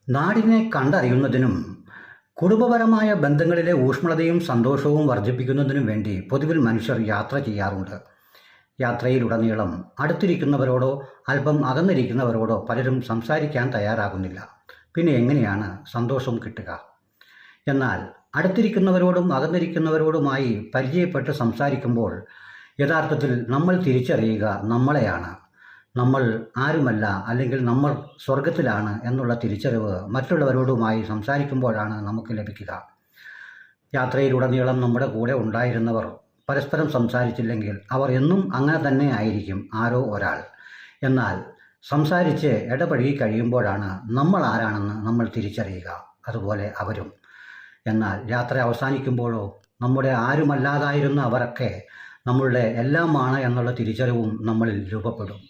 നാടിനെ കണ്ടറിയുന്നതിനും കുടുംബപരമായ ബന്ധങ്ങളിലെ ഊഷ്മളതയും സന്തോഷവും വർദ്ധിപ്പിക്കുന്നതിനും വേണ്ടി പൊതുവിൽ മനുഷ്യർ യാത്ര ചെയ്യാറുണ്ട്. യാത്രയിലുടനീളം അടുത്തിരിക്കുന്നവരോടോ അല്പം അകന്നിരിക്കുന്നവരോടോ പലരും സംസാരിക്കാൻ തയ്യാറാകുന്നില്ല. പിന്നെ എങ്ങനെയാണ് സന്തോഷം കിട്ടുക? എന്നാൽ അടുത്തിരിക്കുന്നവരോടും അകന്നിരിക്കുന്നവരോടുമായി പരിചയപ്പെട്ട് സംസാരിക്കുമ്പോൾ യഥാർത്ഥത്തിൽ നമ്മൾ തിരിച്ചറിയുക നമ്മളെയാണ്. നമ്മൾ ആരുമല്ല, അല്ലെങ്കിൽ നമ്മൾ സ്വർഗത്തിലാണ് എന്നുള്ള തിരിച്ചറിവ് മറ്റുള്ളവരോടുമായി സംസാരിക്കുമ്പോഴാണ് നമുക്ക് ലഭിക്കുക. യാത്രയിലുടനീളം നമ്മുടെ കൂടെ ഉണ്ടായിരുന്നവർ പരസ്പരം സംസാരിച്ചില്ലെങ്കിൽ അവർ എന്നും അങ്ങനെ തന്നെ ആയിരിക്കും, ആരോ ഒരാൾ. എന്നാൽ സംസാരിച്ച് ഇടപഴകി കഴിയുമ്പോഴാണ് നമ്മൾ ആരാണെന്ന് നമ്മൾ തിരിച്ചറിയുക, അതുപോലെ അവരും. എന്നാൽ യാത്ര അവസാനിക്കുമ്പോഴോ നമ്മുടെ ആരുമല്ലാതായിരുന്ന അവരൊക്കെ നമ്മളുടെ എല്ലാമാണ് എന്നുള്ള തിരിച്ചറിവും നമ്മളിൽ രൂപപ്പെടും.